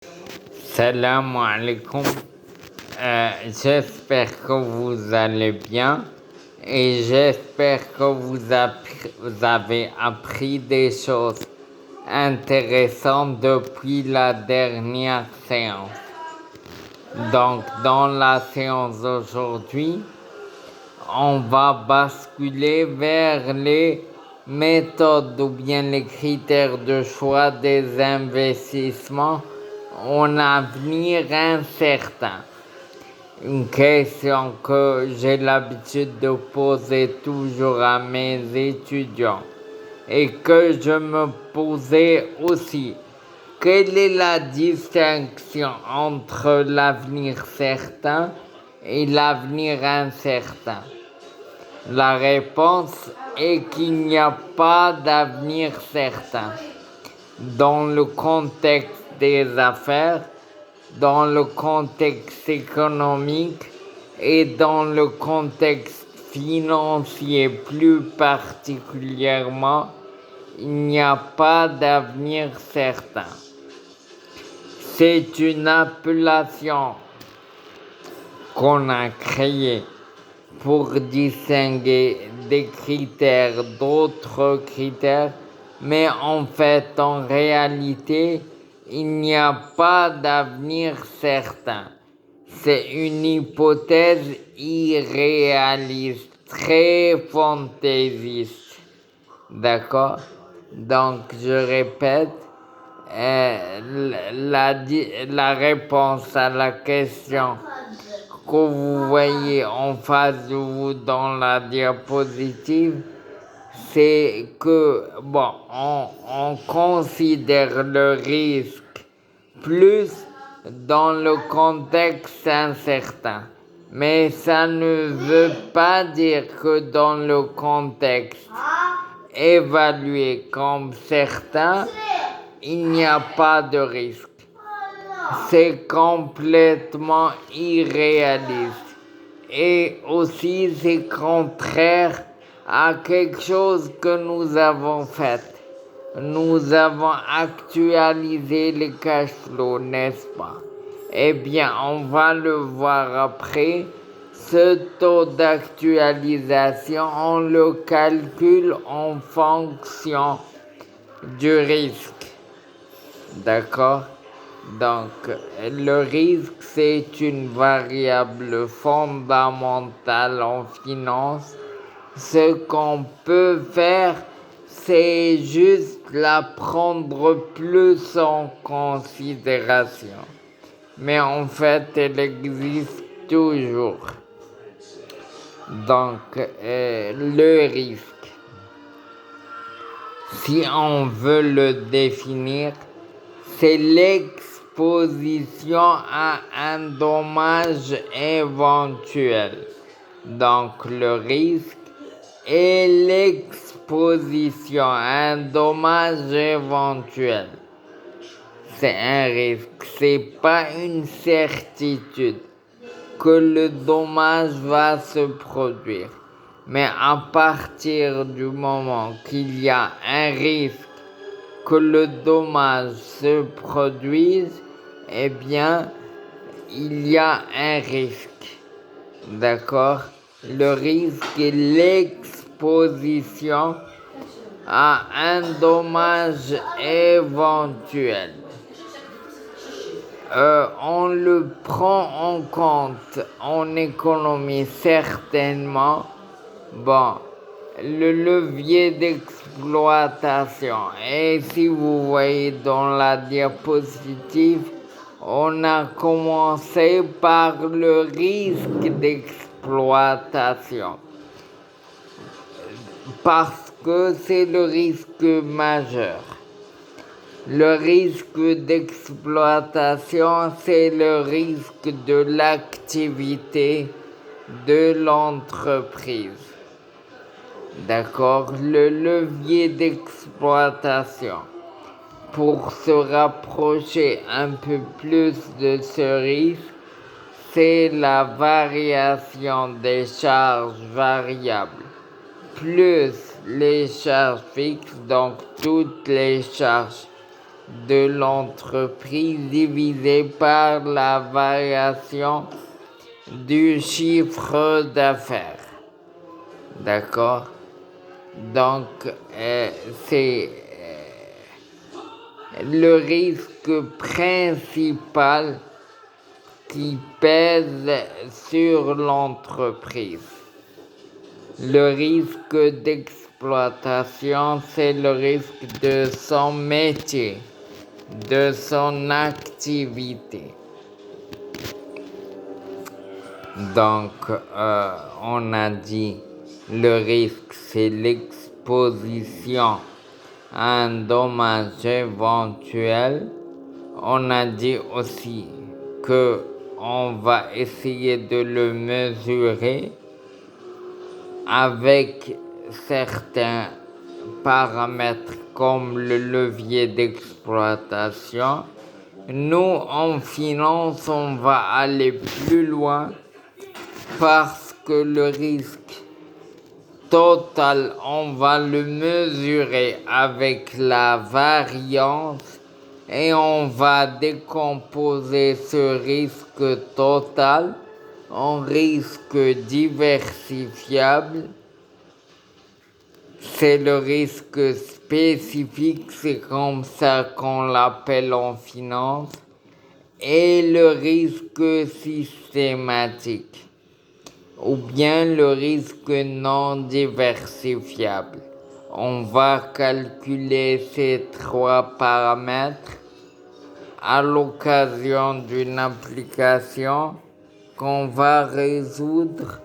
Salam alaikum. J'espère que vous allez bien et j'espère que vous avez appris des choses intéressantes depuis la dernière séance. Donc, dans la séance d'aujourd'hui, on va basculer vers les méthodes ou bien les critères de choix des investissements en avenir incertain. Une question que j'ai l'habitude de poser toujours à mes étudiants et que je me posais aussi. Quelle est la distinction entre l'avenir certain et l'avenir incertain? La réponse est qu'il n'y a pas d'avenir certain. Dans le contexte des affaires, dans le contexte économique et dans le contexte financier plus particulièrement, il n'y a pas d'avenir certain. C'est une appellation qu'on a créée pour distinguer des critères d'autres critères, mais en fait, en réalité, il n'y a pas d'avenir certain. C'est une hypothèse irréaliste, très fantaisiste. D'accord? Donc, je répète, la réponse à la question que vous voyez en face de vous dans la diapositive, c'est que, on considère le risque plus dans le contexte incertain. Mais ça ne veut pas dire que dans le contexte évalué comme certain, il n'y a pas de risque. C'est complètement irréaliste. Et aussi, c'est contraire à quelque chose que nous avons fait. Nous avons actualisé les cash flows, n'est-ce pas? Eh bien, on va le voir après. Ce taux d'actualisation, on le calcule en fonction du risque. D'accord? Donc, le risque, c'est une variable fondamentale en finance. Ce qu'on peut faire, c'est juste la prendre plus en considération. Mais en fait, elle existe toujours. Donc, le risque, si on veut le définir, c'est l'exposition à un dommage éventuel. Donc, le risque est l'exposition à un dommage éventuel. C'est un risque, c'est pas une certitude que le dommage va se produire. Mais à partir du moment qu'il y a un risque que le dommage se produise, eh bien, il y a un risque. D'accord? Le risque est l'exposition à un dommage éventuel. On le prend en compte en économie certainement. Le levier d'exploitation. Et si vous voyez dans la diapositive, on a commencé par le risque d'exploitation. Parce que c'est le risque majeur. Le risque d'exploitation, c'est le risque de l'activité de l'entreprise. D'accord? Le levier d'exploitation. Pour se rapprocher un peu plus de ce risque, c'est la variation des charges variables plus les charges fixes, donc toutes les charges de l'entreprise divisé par la variation du chiffre d'affaires. D'accord? Donc, c'est le risque principal qui pèse sur l'entreprise. Le risque d'exploitation, c'est le risque de son métier, de son activité. Donc, on a dit le risque, c'est l'exposition à un dommage éventuel. On a dit aussi que on va essayer de le mesurer avec certains paramètres comme le levier d'exploitation. Nous, en finance, on va aller plus loin parce que le risque total, on va le mesurer avec la variance et on va décomposer ce risque total en risque diversifiable. C'est le risque spécifique, c'est comme ça qu'on l'appelle en finance, et le risque systématique, ou bien le risque non diversifiable. On va calculer ces trois paramètres à l'occasion d'une application qu'on va résoudre